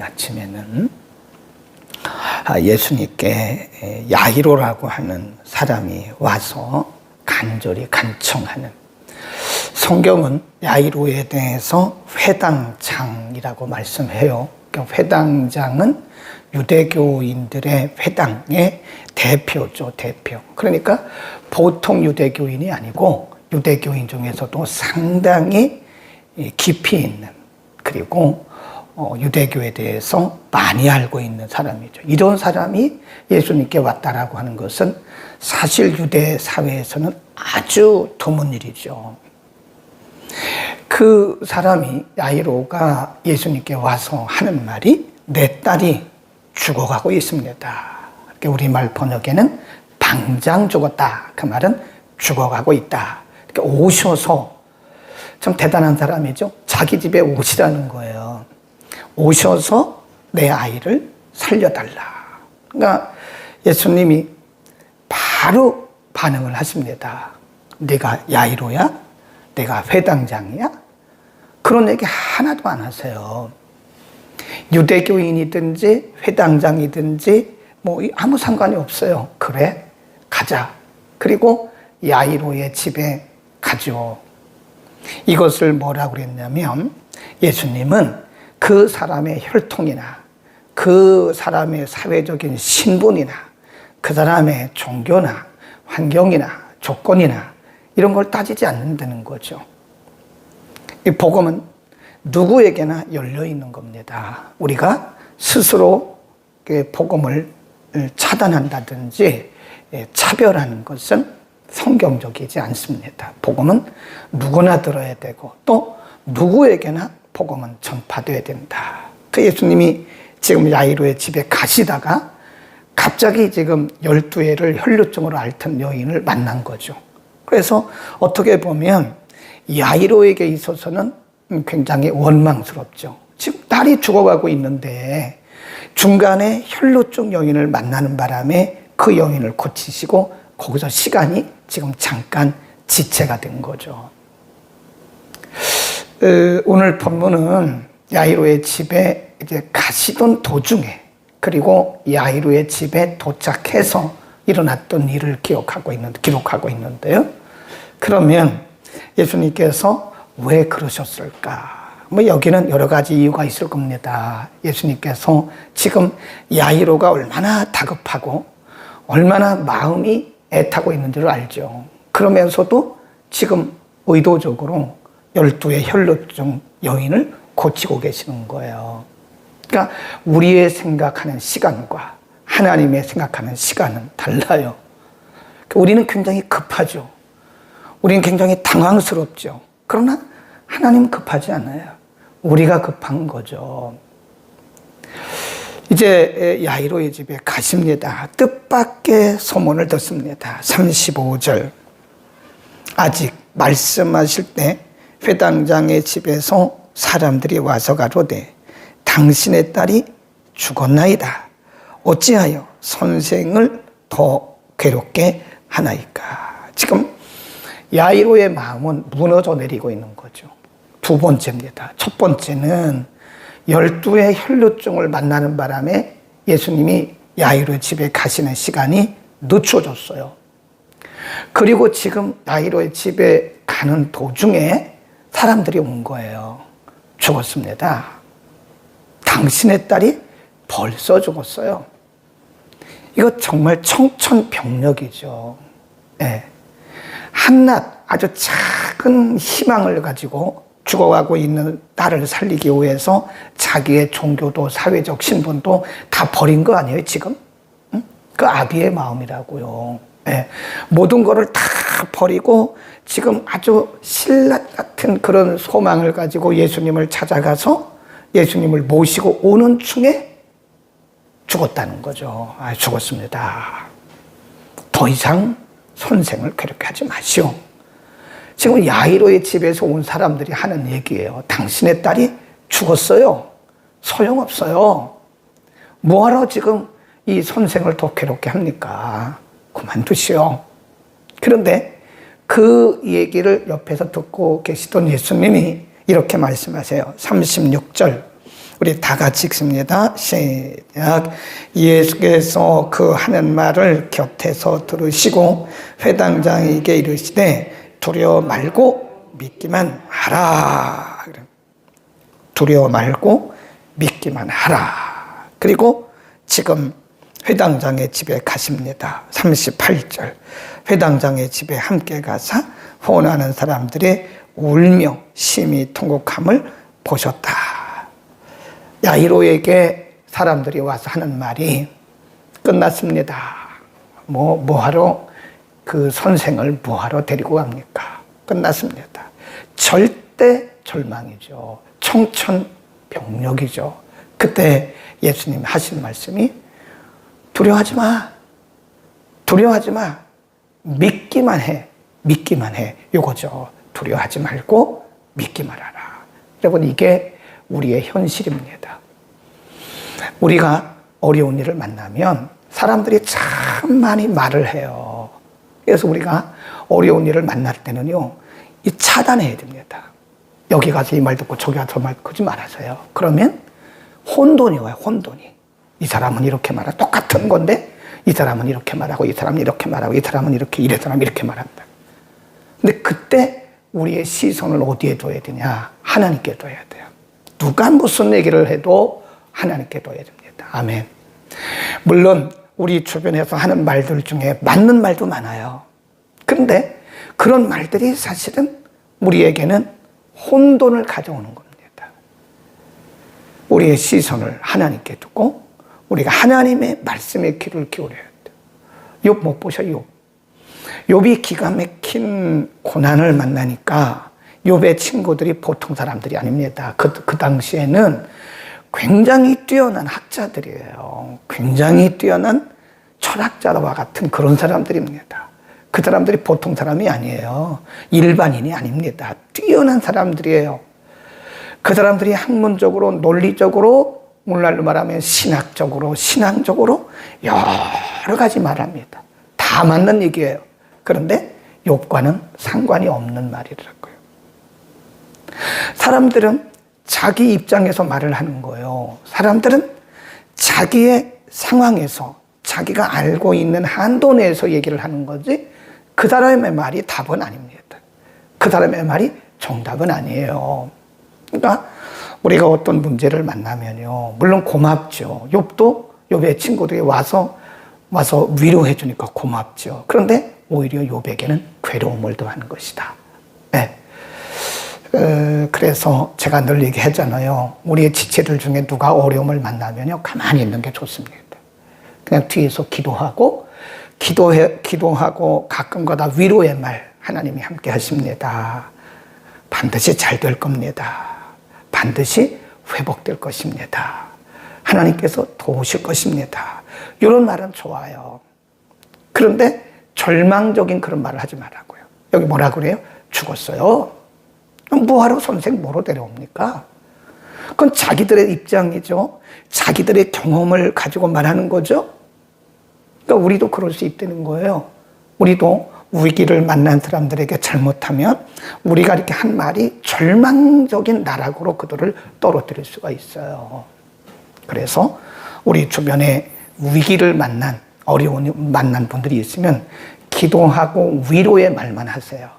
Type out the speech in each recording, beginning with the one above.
아침에는 예수님께 야이로라고 하는 사람이 와서 간절히 간청하는, 성경은 야이로에 대해서 회당장이라고 말씀해요. 그러니까 회당장은 유대교인들의 회당의 대표죠, 대표. 그러니까 보통 유대교인이 아니고 유대교인 중에서도 상당히 깊이 있는, 그리고 유대교에 대해서 많이 알고 있는 사람이죠. 이런 사람이 예수님께 왔다라고 하는 것은 사실 유대 사회에서는 아주 드문 일이죠. 그 사람이, 야이로가 예수님께 와서 하는 말이, 내 딸이 죽어가고 있습니다. 우리말 번역에는 당장 죽었다. 그 말은 죽어가고 있다. 오셔서, 참 대단한 사람이죠. 자기 집에 오시라는 거예요. 오셔서 내 아이를 살려달라. 그러니까 예수님이 바로 반응을 하십니다. 네가 야이로야? 내가 회당장이야? 그런 얘기 하나도 안 하세요. 유대교인이든지 회당장이든지 뭐 아무 상관이 없어요. 그래, 가자. 그리고 야이로의 집에 가죠. 이것을 뭐라고 그랬냐면, 예수님은 그 사람의 혈통이나 그 사람의 사회적인 신분이나 그 사람의 종교나 환경이나 조건이나 이런 걸 따지지 않는다는 거죠. 이 복음은 누구에게나 열려 있는 겁니다. 우리가 스스로 복음을 차단한다든지 차별하는 것은 성경적이지 않습니다. 복음은 누구나 들어야 되고 또 누구에게나 복음은 전파되어야 된다. 그 예수님이 지금 야이로의 집에 가시다가 갑자기 지금 12해를 혈루증으로 앓던 여인을 만난 거죠. 그래서 어떻게 보면 야이로에게 있어서는 굉장히 원망스럽죠. 지금 딸이 죽어가고 있는데 중간에 혈루증 여인을 만나는 바람에 그 여인을 고치시고 거기서 시간이 지금 잠깐 지체가 된 거죠. 오늘 본문은 야이로의 집에 이제 가시던 도중에, 그리고 야이로의 집에 도착해서 일어났던 일을 기록하고 있는데요. 그러면 예수님께서 왜 그러셨을까? 뭐 여기는 여러 가지 이유가 있을 겁니다. 예수님께서 지금 야이로가 얼마나 다급하고 얼마나 마음이 애타고 있는지를 알죠. 그러면서도 지금 의도적으로 12의 혈루증 여인을 고치고 계시는 거예요. 그러니까 우리의 생각하는 시간과 하나님의 생각하는 시간은 달라요. 우리는 굉장히 급하죠. 우리는 굉장히 당황스럽죠. 그러나 하나님은 급하지 않아요. 우리가 급한 거죠. 이제 야이로의 집에 가십니다. 뜻밖의 소문을 듣습니다. 35절. 아직 말씀하실 때 회당장의 집에서 사람들이 와서 가로되 당신의 딸이 죽었나이다. 어찌하여 선생을 더 괴롭게 하나이까. 지금 야이로의 마음은 무너져 내리고 있는 거죠. 두 번째입니다. 첫 번째는 12의 혈루증을 만나는 바람에 예수님이 야이로의 집에 가시는 시간이 늦춰졌어요. 그리고 지금 야이로의 집에 가는 도중에 사람들이 온 거예요. 죽었습니다. 당신의 딸이 벌써 죽었어요. 이거 정말 청천벽력이죠. 네. 한낱 아주 작은 희망을 가지고 죽어가고 있는 딸을 살리기 위해서 자기의 종교도 사회적 신분도 다 버린 거 아니에요, 지금? 응? 그 아비의 마음이라고요. 네. 모든 거를 다 버리고 지금 아주 신라 같은 그런 소망을 가지고 예수님을 찾아가서 예수님을 모시고 오는 중에 죽었다는 거죠. 죽었습니다. 더 이상 선생을 그렇게 하지 마시오. 지금 야이로의 집에서 온 사람들이 하는 얘기예요. 당신의 딸이 죽었어요. 소용없어요. 뭐하러 지금 이 선생을 더 괴롭게 합니까? 그만두시오. 그런데 그 얘기를 옆에서 듣고 계시던 예수님이 이렇게 말씀하세요. 36절. 우리 다 같이 읽습니다. 시작. 예수께서 그 하는 말을 곁에서 들으시고 회당장에게 이르시되 두려워 말고 믿기만 하라. 두려워 말고 믿기만 하라. 그리고 지금 회당장의 집에 가십니다. 38절. 회당장의 집에 함께 가사 혼하는 사람들의 울며 심히 통곡함을 보셨다. 야이로에게 사람들이 와서 하는 말이 끝났습니다. 뭐하러 그 선생을 뭐하러 데리고 갑니까? 끝났습니다. 절대 절망이죠. 청천벽력이죠. 그때 예수님 하신 말씀이 두려워하지 마. 두려워하지 마. 믿기만 해. 믿기만 해. 요거죠. 두려워하지 말고 믿기만 하라. 여러분, 이게 우리의 현실입니다. 우리가 어려운 일을 만나면 사람들이 참 많이 말을 해요. 그래서 우리가 어려운 일을 만날 때는요, 이 차단해야 됩니다. 여기 가서 이 말 듣고 저기 가서 말 듣지 말아서요. 그러면 혼돈이 와요, 혼돈이. 이 사람은 이렇게 말하고 똑같은 건데 이 사람은 이렇게 말하고 이 사람은 이렇게 말하고 이 사람은 이렇게 이 사람은 이렇게 말한다. 근데 그때 우리의 시선을 어디에 둬야 되냐? 하나님께 둬야 돼요. 누가 무슨 얘기를 해도 하나님께 둬야 됩니다. 아멘. 물론 우리 주변에서 하는 말들 중에 맞는 말도 많아요. 그런데 그런 말들이 사실은 우리에게는 혼돈을 가져오는 겁니다. 우리의 시선을 하나님께 두고 우리가 하나님의 말씀에 귀를 기울여야 돼요. 욥 못 보셔, 욥. 욥이 기가 막힌 고난을 만나니까 욥의 친구들이 보통 사람들이 아닙니다. 그 당시에는 굉장히 뛰어난 학자들이에요. 굉장히 뛰어난 철학자와 같은 그런 사람들입니다. 그 사람들이 보통 사람이 아니에요. 일반인이 아닙니다. 뛰어난 사람들이에요. 그 사람들이 학문적으로, 논리적으로, 오늘날로 말하면 신학적으로, 신앙적으로 여러 가지 말합니다. 다 맞는 얘기예요. 그런데 욥과는 상관이 없는 말이더라고요. 사람들은 자기 입장에서 말을 하는 거예요. 사람들은 자기의 상황에서 자기가 알고 있는 한도 내에서 얘기를 하는 거지 그 사람의 말이 답은 아닙니다. 그 사람의 말이 정답은 아니에요. 그러니까 우리가 어떤 문제를 만나면요, 물론 고맙죠. 욥도 욥의 친구들이 와서 위로해 주니까 고맙죠. 그런데 오히려 욥에게는 괴로움을 더하는 것이다. 네. 그래서 제가 늘 얘기하잖아요. 우리의 지체들 중에 누가 어려움을 만나면요, 가만히 있는 게 좋습니다. 그냥 뒤에서 기도하고 가끔가다 위로의 말 하나님이 함께 하십니다. 반드시 잘 될 겁니다. 반드시 회복될 것입니다. 하나님께서 도우실 것입니다. 이런 말은 좋아요. 그런데 절망적인 그런 말을 하지 말라고요. 여기 뭐라 그래요? 죽었어요. 뭐하러 선생 뭐로 데려옵니까? 그건 자기들의 입장이죠. 자기들의 경험을 가지고 말하는 거죠. 그러니까 우리도 그럴 수 있다는 거예요. 우리도 위기를 만난 사람들에게 잘못하면 우리가 이렇게 한 말이 절망적인 나락으로 그들을 떨어뜨릴 수가 있어요. 그래서 우리 주변에 위기를 만난, 어려운 만난 분들이 있으면 기도하고 위로의 말만 하세요.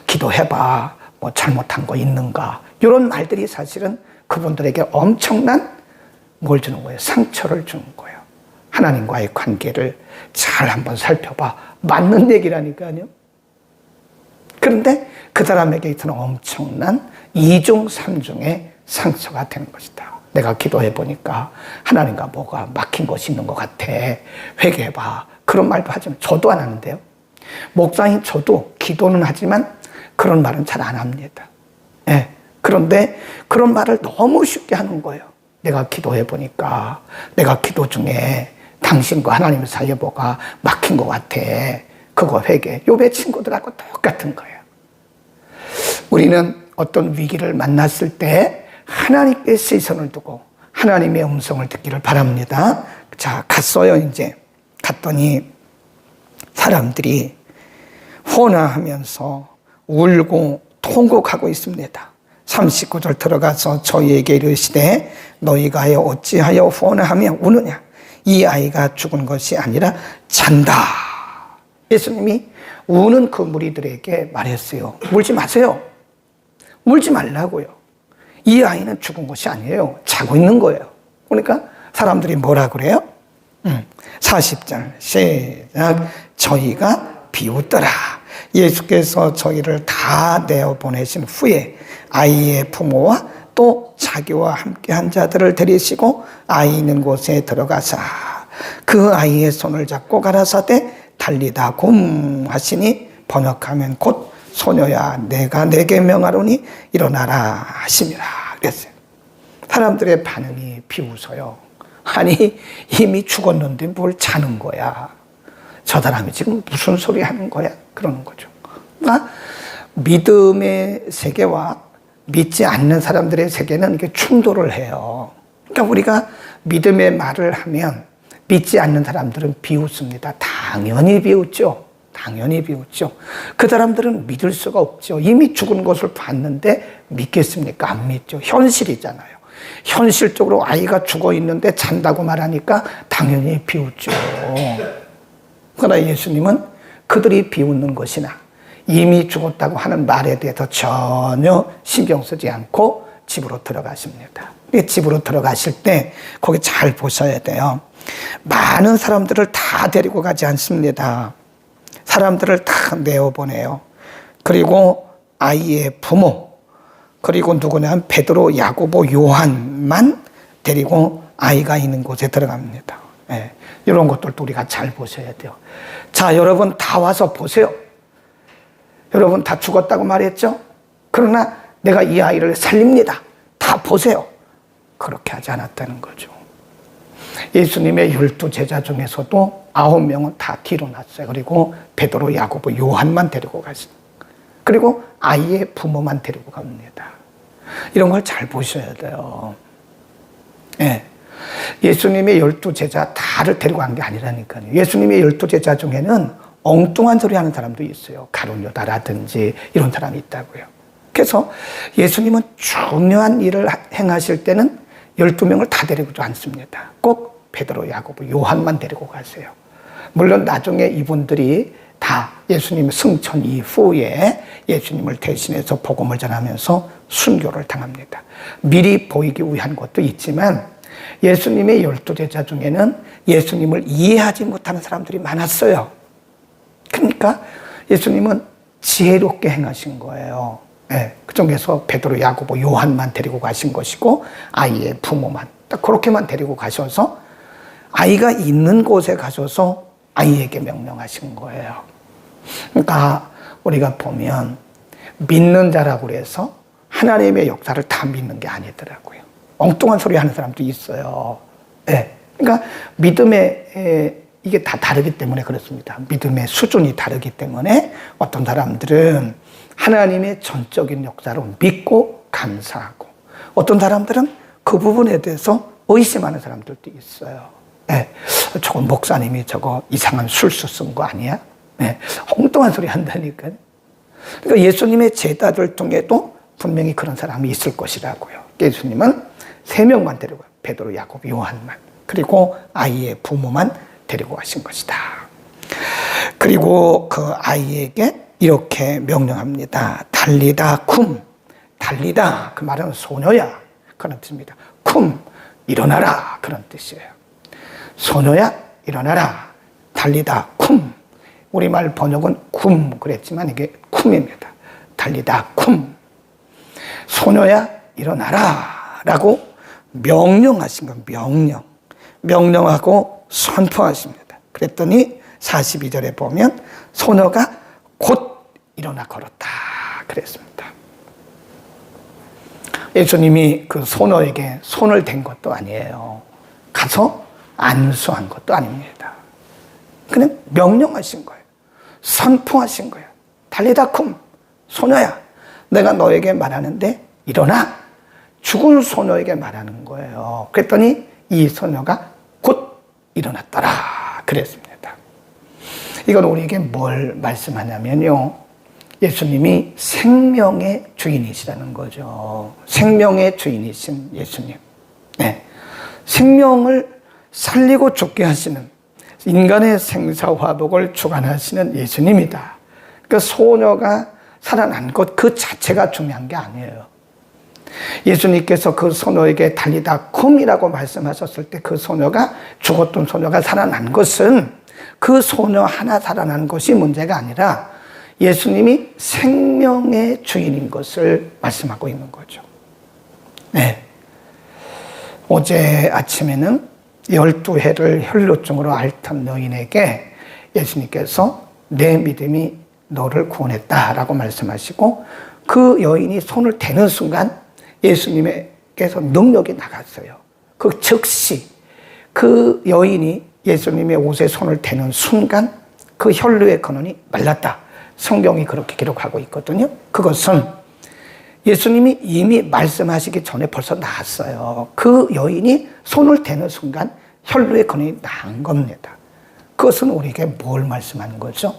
기도해봐. 잘못한 거 있는가. 이런 말들이 사실은 그분들에게 엄청난 뭘 주는 거예요? 상처를 주는 거예요. 하나님과의 관계를 잘 한번 살펴봐. 맞는 얘기라니까요. 그런데 그 사람에게 있어는 엄청난 2중, 3중의 상처가 되는 것이다. 내가 기도해 보니까 하나님과 뭐가 막힌 것이 있는 것 같아. 회개해봐. 그런 말도 하지만 저도 안 하는데요. 목사인 저도 기도는 하지만 그런 말은 잘 안 합니다. 네. 그런데 그런 말을 너무 쉽게 하는 거예요. 내가 기도해 보니까 내가 기도 중에 당신과 하나님 사이에 뭐가 막힌 것 같아. 그거 회개. 욥의 친구들하고 똑같은 거예요. 우리는 어떤 위기를 만났을 때 하나님께 시선을 두고 하나님의 음성을 듣기를 바랍니다. 자, 갔어요. 이제 갔더니 사람들이 혼화하면서 울고 통곡하고 있습니다. 39절 들어가서 저희에게 이르시되 너희가 어찌하여 후원하며 우느냐. 이 아이가 죽은 것이 아니라 잔다. 예수님이 우는 그 무리들에게 말했어요. 울지 마세요. 울지 말라고요. 이 아이는 죽은 것이 아니에요. 자고 있는 거예요. 그러니까 사람들이 뭐라 그래요? 40절 시작. 저희가 비웃더라. 예수께서 저희를 다 내어보내신 후에 아이의 부모와 또 자기와 함께한 자들을 데리시고 아이 있는 곳에 들어가사 그 아이의 손을 잡고 가라사대 달리다 굼 하시니 번역하면 곧 소녀야 내가 내게 명하노니 일어나라 하심이라 그랬어요. 사람들의 반응이 비웃어요. 아니 이미 죽었는데 뭘 자는 거야. 저 사람이 지금 무슨 소리 하는 거야? 그러는 거죠. 그러니까 믿음의 세계와 믿지 않는 사람들의 세계는 이게 충돌을 해요. 그러니까 우리가 믿음의 말을 하면 믿지 않는 사람들은 비웃습니다. 당연히 비웃죠. 당연히 비웃죠. 그 사람들은 믿을 수가 없죠. 이미 죽은 것을 봤는데 믿겠습니까? 안 믿죠. 현실이잖아요. 현실적으로 아이가 죽어 있는데 잔다고 말하니까 당연히 비웃죠. 그러나 예수님은 그들이 비웃는 것이나 이미 죽었다고 하는 말에 대해서 전혀 신경 쓰지 않고 집으로 들어가십니다. 집으로 들어가실 때 거기 잘 보셔야 돼요. 많은 사람들을 다 데리고 가지 않습니다. 사람들을 다 내어보내요. 그리고 아이의 부모, 그리고 누구냐 베드로, 야고보, 요한만 데리고 아이가 있는 곳에 들어갑니다. 네, 이런 것들도 우리가 잘 보셔야 돼요. 자, 여러분 다 와서 보세요. 여러분 다 죽었다고 말했죠? 그러나 내가 이 아이를 살립니다. 다 보세요. 그렇게 하지 않았다는 거죠. 예수님의 12제자 중에서도 9명은 다 뒤로 났어요. 그리고 베드로, 야고보, 요한만 데리고 가십니다. 그리고 아이의 부모만 데리고 갑니다. 이런 걸 잘 보셔야 돼요. 예. 예수님의 12제자 다를 데리고 간 게 아니라니까요. 예수님의 12제자 중에는 엉뚱한 소리 하는 사람도 있어요. 가룟유다라든지 이런 사람이 있다고요. 그래서 예수님은 중요한 일을 행하실 때는 12명을 다 데리고도 않습니다. 꼭 베드로, 야고보, 요한만 데리고 가세요. 물론 나중에 이분들이 다 예수님 승천 이후에 예수님을 대신해서 복음을 전하면서 순교를 당합니다. 미리 보이기 위한 것도 있지만 예수님의 12제자 중에는 예수님을 이해하지 못하는 사람들이 많았어요. 그러니까 예수님은 지혜롭게 행하신 거예요. 네, 그 중에서 베드로, 야고보, 요한만 데리고 가신 것이고 아이의 부모만 딱 그렇게만 데리고 가셔서 아이가 있는 곳에 가셔서 아이에게 명령하신 거예요. 그러니까 우리가 보면 믿는 자라고 해서 하나님의 역사를 다 믿는 게 아니더라고요. 엉뚱한 소리 하는 사람도 있어요. 네, 그러니까 믿음의 이게 다 다르기 때문에 그렇습니다. 믿음의 수준이 다르기 때문에 어떤 사람들은 하나님의 전적인 역사로 믿고 감사하고 어떤 사람들은 그 부분에 대해서 의심하는 사람들도 있어요. 네, 저거 목사님이 저거 이상한 술수 쓴 거 아니야? 네, 엉뚱한 소리 한다니까요. 그러니까 예수님의 제자들 중에도 분명히 그런 사람이 있을 것이라고요. 예수님은 3명만 데리고 가요. 베드로, 야고보, 요한만. 그리고 아이의 부모만 데리고 가신 것이다. 그리고 그 아이에게 이렇게 명령합니다. 달리다 쿰. 달리다 그 말은 소녀야 그런 뜻입니다. 쿰 일어나라 그런 뜻이에요. 소녀야 일어나라. 달리다 쿰. 우리말 번역은 쿰 그랬지만 이게 쿰입니다. 달리다 쿰. 소녀야 일어나라 라고 명령하신 건 명령하고 선포하십니다. 그랬더니 42절에 보면 소녀가 곧 일어나 걸었다 그랬습니다. 예수님이 그 소녀에게 손을 댄 것도 아니에요. 가서 안수한 것도 아닙니다. 그냥 명령하신 거예요. 선포하신 거예요. 달리다 쿰. 소녀야 내가 너에게 말하는데 일어나. 죽은 소녀에게 말하는 거예요. 그랬더니 이 소녀가 곧 일어났더라 그랬습니다. 이건 우리에게 뭘 말씀하냐면요. 예수님이 생명의 주인이시라는 거죠. 생명의 주인이신 예수님. 네. 생명을 살리고 죽게 하시는, 인간의 생사화복을 주관하시는 예수님이다. 그러니까 소녀가 살아난 것 그 자체가 중요한 게 아니에요. 예수님께서 그 소녀에게 달리다 쿰이라고 말씀하셨을 때 그 소녀가, 죽었던 소녀가 살아난 것은 그 소녀 하나 살아난 것이 문제가 아니라 예수님이 생명의 주인인 것을 말씀하고 있는 거죠. 네. 어제 아침에는 12해를 혈루증으로 앓던 여인에게 예수님께서 내 믿음이 너를 구원했다라고 말씀하시고, 그 여인이 손을 대는 순간 예수님께서 능력이 나갔어요. 그 즉시 그 여인이 예수님의 옷에 손을 대는 순간 그 혈루의 근원이 말랐다. 성경이 그렇게 기록하고 있거든요. 그것은 예수님이 이미 말씀하시기 전에 벌써 나았어요. 그 여인이 손을 대는 순간 혈루의 근원이 나은 겁니다. 그것은 우리에게 뭘 말씀하는 거죠?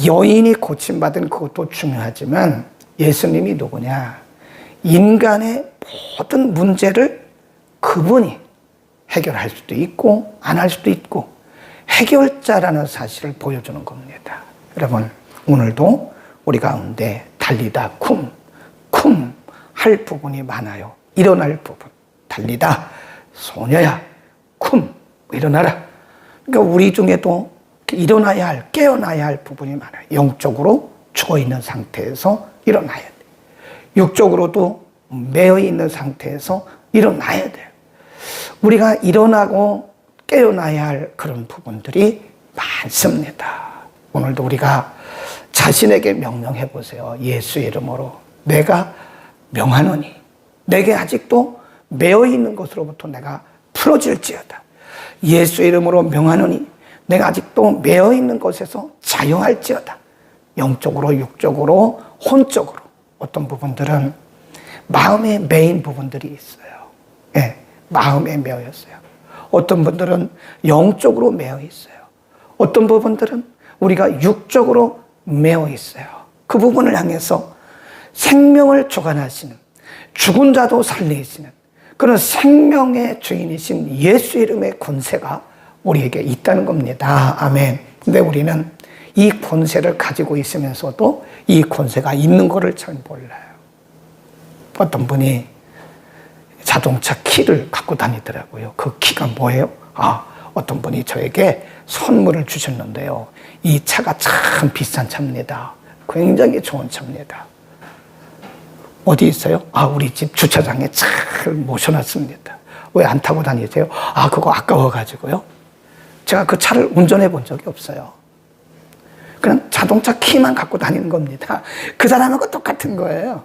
여인이 고침받은 그것도 중요하지만 예수님이 누구냐? 인간의 모든 문제를 그분이 해결할 수도 있고 안 할 수도 있고 해결자라는 사실을 보여주는 겁니다. 여러분, 오늘도 우리 가운데 달리다 쿰 할 부분이 많아요. 일어날 부분. 달리다 소녀야 쿰 일어나라. 그러니까 우리 중에도 일어나야 할, 깨어나야 할 부분이 많아요. 영적으로 죽어있는 상태에서 일어나야 돼요. 육적으로도 매여있는 상태에서 일어나야 돼요. 우리가 일어나고 깨어나야 할 그런 부분들이 많습니다. 오늘도 우리가 자신에게 명령해 보세요. 예수 이름으로 내가 명하노니, 내게 아직도 매여있는 것으로부터 내가 풀어질지어다. 예수 이름으로 명하노니 내가 아직도 매여있는 것에서 자유할지어다. 영적으로, 육적으로, 혼적으로. 어떤 부분들은 마음에 매인 부분들이 있어요. 네, 마음에 매여있어요. 어떤 분들은 영적으로 매여 있어요. 어떤 부분들은 우리가 육적으로 매여 있어요. 그 부분을 향해서 생명을 주관하시는, 죽은 자도 살리시는 그런 생명의 주인이신 예수 이름의 권세가 우리에게 있다는 겁니다. 아멘. 근데 우리는 이 권세를 가지고 있으면서도 이 권세가 있는 것을 잘 몰라요. 어떤 분이 자동차 키를 갖고 다니더라고요. 그 키가 뭐예요? 어떤 분이 저에게 선물을 주셨는데요. 이 차가 참 비싼 차입니다. 굉장히 좋은 차입니다. 어디 있어요? 우리 집 주차장에 잘 모셔놨습니다. 왜 안 타고 다니세요? 그거 아까워가지고요. 제가 그 차를 운전해 본 적이 없어요. 그냥 자동차 키만 갖고 다니는 겁니다. 그 사람하고 똑같은 거예요.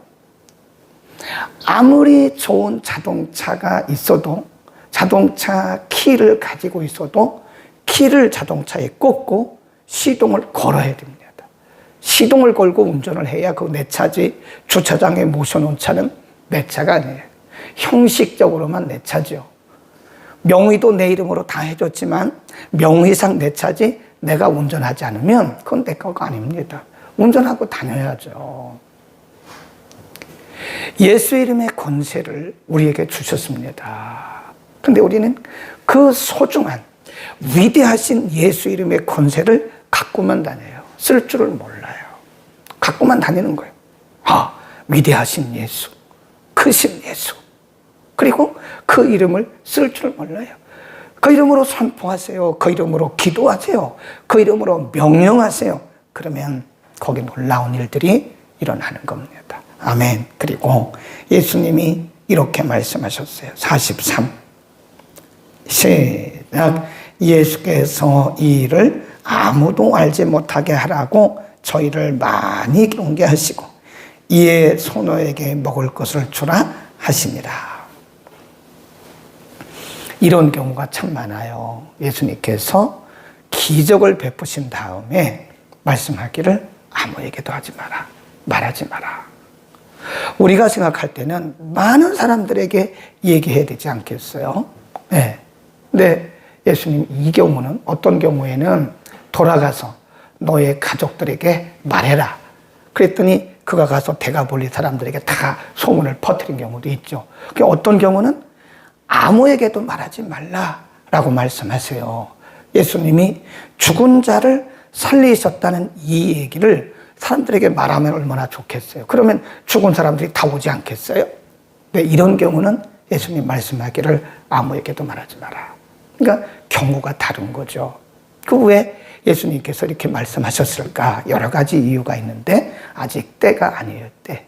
아무리 좋은 자동차가 있어도, 자동차 키를 가지고 있어도 키를 자동차에 꽂고 시동을 걸어야 됩니다. 시동을 걸고 운전을 해야 그 내 차지. 주차장에 모셔놓은 차는 내 차가 아니에요. 형식적으로만 내 차죠. 명의도 내 이름으로 다 해줬지만 명의상 내 차지, 내가 운전하지 않으면 그건 내 거가 아닙니다. 운전하고 다녀야죠. 예수 이름의 권세를 우리에게 주셨습니다. 근데 우리는 그 소중한 위대하신 예수 이름의 권세를 갖고만 다녀요. 쓸 줄을 몰라요. 갖고만 다니는 거예요. 위대하신 예수, 크신 예수. 그리고 그 이름을 쓸 줄을 몰라요. 그 이름으로 선포하세요. 그 이름으로 기도하세요. 그 이름으로 명령하세요. 그러면 거기 놀라운 일들이 일어나는 겁니다. 아멘. 그리고 예수님이 이렇게 말씀하셨어요. 43. 시작. 예수께서 이 일을 아무도 알지 못하게 하라고 저희를 많이 경계하시고 이에 소녀에게 먹을 것을 주라 하시니라. 이런 경우가 참 많아요. 예수님께서 기적을 베푸신 다음에 말씀하기를 아무에게도 하지 마라. 말하지 마라. 우리가 생각할 때는 많은 사람들에게 얘기해야 되지 않겠어요? 네. 근데 예수님 이 경우는, 어떤 경우에는 돌아가서 너의 가족들에게 말해라. 그랬더니 그가 가서 데가볼리 사람들에게 다 소문을 퍼뜨린 경우도 있죠. 어떤 경우는 아무에게도 말하지 말라라고 말씀하세요. 예수님이 죽은 자를 살리셨다는 이 얘기를 사람들에게 말하면 얼마나 좋겠어요. 그러면 죽은 사람들이 다 오지 않겠어요? 네, 이런 경우는 예수님 말씀하기를 아무에게도 말하지 마라. 그러니까 경우가 다른 거죠. 그 왜 예수님께서 이렇게 말씀하셨을까? 여러 가지 이유가 있는데 아직 때가 아니에요. 때.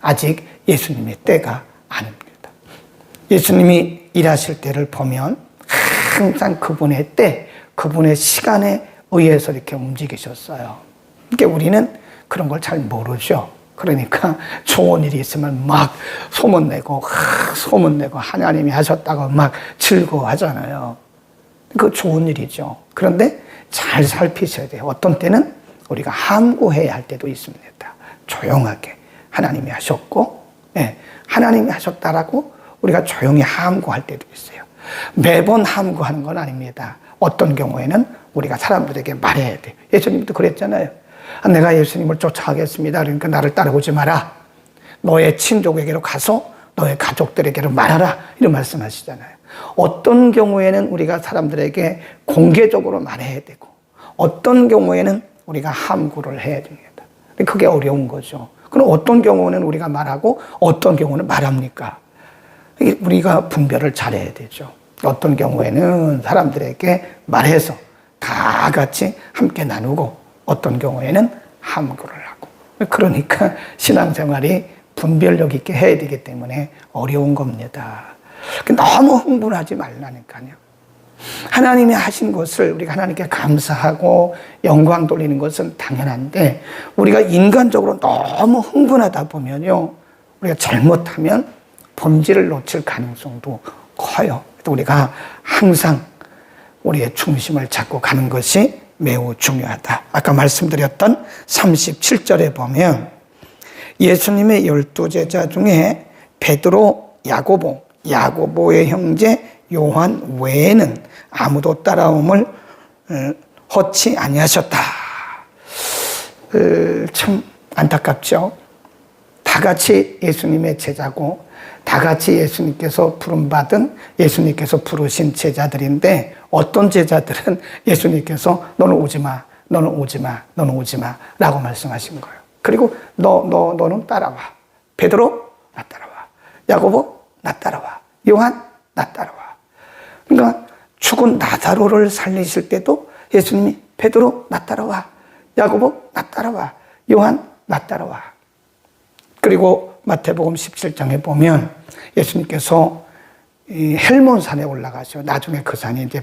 아직 예수님의 때가 아닙니다. 예수님이 일하실 때를 보면 항상 그분의 때, 그분의 시간에 의해서 이렇게 움직이셨어요. 그러니까 우리는 그런 걸 잘 모르죠. 그러니까 좋은 일이 있으면 막 소문내고 하나님이 하셨다고 막 즐거워하잖아요. 그거 좋은 일이죠. 그런데 잘 살피셔야 돼요. 어떤 때는 우리가 함구해야 할 때도 있습니다. 조용하게 하나님이 하셨고, 네, 하나님이 하셨다라고 우리가 조용히 함구할 때도 있어요. 매번 함구하는 건 아닙니다. 어떤 경우에는 우리가 사람들에게 말해야 돼요. 예수님도 그랬잖아요. 내가 예수님을 쫓아가겠습니다. 그러니까 나를 따라오지 마라. 너의 친족에게로 가서 너의 가족들에게로 말하라. 이런 말씀하시잖아요. 어떤 경우에는 우리가 사람들에게 공개적으로 말해야 되고 어떤 경우에는 우리가 함구를 해야 됩니다. 그게 어려운 거죠. 그럼 어떤 경우는 우리가 말하고 어떤 경우는 말합니까? 우리가 분별을 잘해야 되죠. 어떤 경우에는 사람들에게 말해서 다 같이 함께 나누고 어떤 경우에는 함구를 하고. 그러니까 신앙생활이 분별력 있게 해야 되기 때문에 어려운 겁니다. 너무 흥분하지 말라니까요. 하나님이 하신 것을 우리가 하나님께 감사하고 영광 돌리는 것은 당연한데 우리가 인간적으로 너무 흥분하다 보면요, 우리가 잘못하면 본질을 놓칠 가능성도 커요. 우리가 항상 우리의 중심을 잡고 가는 것이 매우 중요하다. 아까 말씀드렸던 37절에 보면 예수님의 12제자 중에 베드로, 야고보의 형제 요한 외에는 아무도 따라옴을 허치 아니하셨다. 참 안타깝죠. 다 같이 예수님의 제자고 다 같이 예수님께서 부름받은 예수님께서 부르신 제자들인데 어떤 제자들은 예수님께서 너는 오지 마, 너는 오지 마, 너는 오지 마 라고 말씀하신 거예요. 그리고 너는 따라와. 베드로 나 따라와. 야고보 나 따라와. 요한 나 따라와. 그러니까 죽은 나사로를 살리실 때도 예수님이 베드로 나 따라와. 야고보 나 따라와. 요한 나 따라와. 그리고 마태복음 17장에 보면 예수님께서 이 헬몬산에 올라가죠. 나중에 그 산이 이제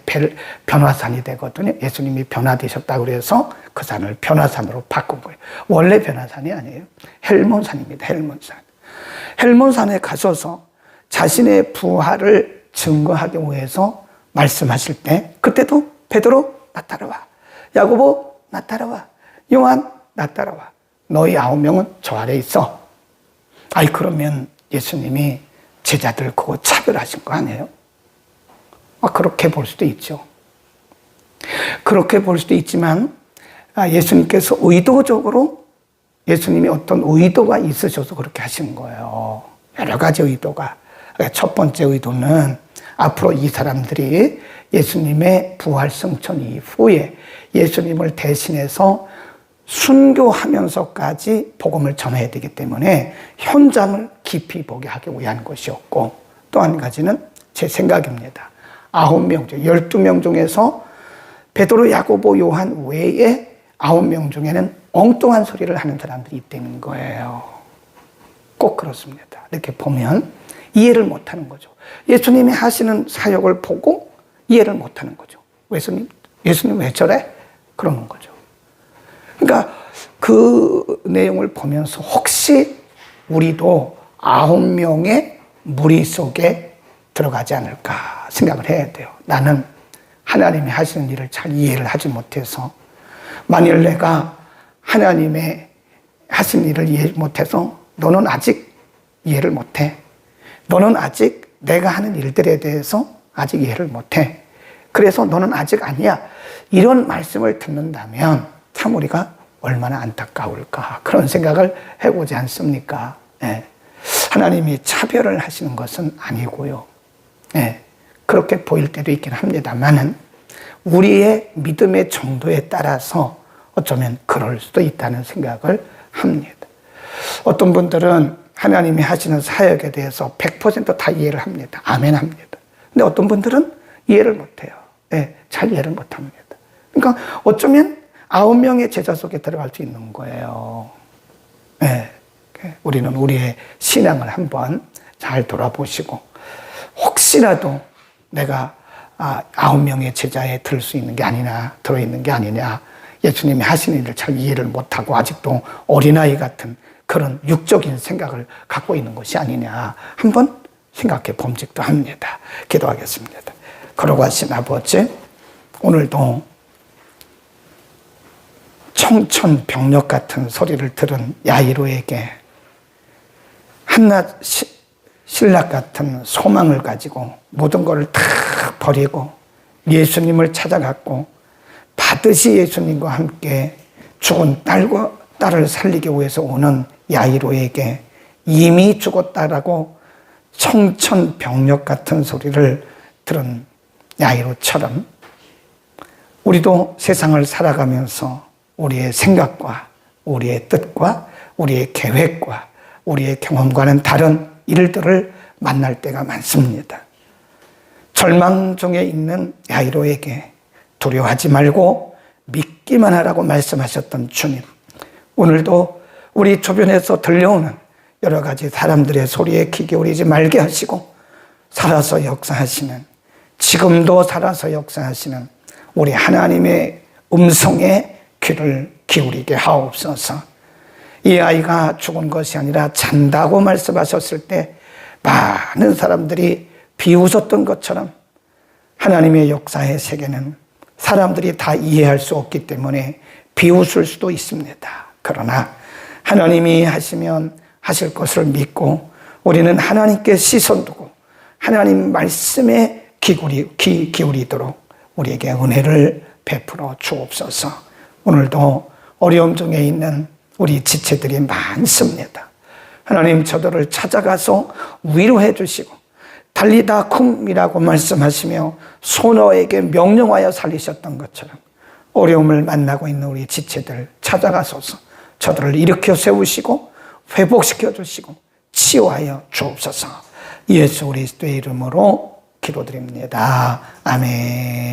변화산이 되거든요. 예수님이 변화되셨다고 그래서 그 산을 변화산으로 바꾼 거예요. 원래 변화산이 아니에요. 헬몬산입니다. 헬몬산. 헬몬산에 가셔서 자신의 부활을 증거하기 위해서 말씀하실 때 그때도 베드로 나 따라와. 야고보 나 따라와. 요한 나 따라와. 너희 9명은 저 아래 있어. 아이 그러면 예수님이 제자들 그거 차별하신 거 아니에요? 그렇게 볼 수도 있죠. 그렇게 볼 수도 있지만 예수님께서 의도적으로 예수님이 어떤 의도가 있으셔서 그렇게 하신 거예요. 여러 가지 의도가. 첫 번째 의도는 앞으로 이 사람들이 예수님의 부활 승천 이후에 예수님을 대신해서 순교하면서까지 복음을 전해야 되기 때문에 현장을 깊이 보게 하기 위한 것이었고 또 한 가지는 제 생각입니다. 9명 중 12명 중에서 베드로, 야고보, 요한 외에 9명 중에는 엉뚱한 소리를 하는 사람들이 있다는 거예요. 꼭 그렇습니다. 이렇게 보면 이해를 못하는 거죠. 예수님이 하시는 사역을 보고 이해를 못하는 거죠. 예수님 왜 저래? 그러는 거죠. 그러니까 그 내용을 보면서 혹시 우리도 9명의 무리 속에 들어가지 않을까 생각을 해야 돼요. 나는 하나님이 하시는 일을 잘 이해를 하지 못해서 만일 내가 하나님의 하신 일을 이해 못해서 너는 아직 이해를 못해. 너는 아직 내가 하는 일들에 대해서 아직 이해를 못해. 그래서 너는 아직 아니야. 이런 말씀을 듣는다면 참 우리가 얼마나 안타까울까 그런 생각을 해보지 않습니까? 예. 하나님이 차별을 하시는 것은 아니고요. 예. 그렇게 보일 때도 있긴 합니다만은 우리의 믿음의 정도에 따라서 어쩌면 그럴 수도 있다는 생각을 합니다. 어떤 분들은 하나님이 하시는 사역에 대해서 100% 다 이해를 합니다. 아멘 합니다. 근데 어떤 분들은 이해를 못해요. 네, 잘 이해를 못합니다. 그러니까 어쩌면 9명의 제자 속에 들어갈 수 있는 거예요. 네, 우리는 우리의 신앙을 한번 잘 돌아보시고 혹시라도 내가 9명의 제자에 들 수 있는 게 아니냐, 들어있는 게 아니냐, 예수님이 하시는 일을 잘 이해를 못하고 아직도 어린아이 같은 그런 육적인 생각을 갖고 있는 것이 아니냐 한번 생각해 봄직도 합니다. 기도하겠습니다. 거룩하신 아버지, 오늘도 청천벽력 같은 소리를 들은 야이로에게 한낱 신락 같은 소망을 가지고 모든 것을 다 버리고 예수님을 찾아갔고 반드시 예수님과 함께 죽은 딸을 살리기 위해서 오는 야이로에게 이미 죽었다라고 청천벽력 같은 소리를 들은 야이로처럼 우리도 세상을 살아가면서 우리의 생각과 우리의 뜻과 우리의 계획과 우리의 경험과는 다른 일들을 만날 때가 많습니다. 절망 중에 있는 야이로에게 두려워하지 말고 믿기만 하라고 말씀하셨던 주님, 오늘도 우리 주변에서 들려오는 여러 가지 사람들의 소리에 귀 기울이지 말게 하시고 살아서 역사하시는, 지금도 살아서 역사하시는 우리 하나님의 음성에 귀를 기울이게 하옵소서. 이 아이가 죽은 것이 아니라 잔다고 말씀하셨을 때 많은 사람들이 비웃었던 것처럼 하나님의 역사의 세계는 사람들이 다 이해할 수 없기 때문에 비웃을 수도 있습니다. 그러나 하나님이 하시면 하실 것을 믿고 우리는 하나님께 시선 두고 하나님 말씀에 귀 기울이도록 우리에게 은혜를 베풀어 주옵소서. 오늘도 어려움 중에 있는 우리 지체들이 많습니다. 하나님, 저들을 찾아가서 위로해 주시고 달리다 쿰이라고 말씀하시며 소노에게 명령하여 살리셨던 것처럼 어려움을 만나고 있는 우리 지체들 찾아가소서. 저들을 일으켜 세우시고 회복시켜 주시고 치유하여 주옵소서. 예수 그리스도의 이름으로 기도드립니다. 아멘.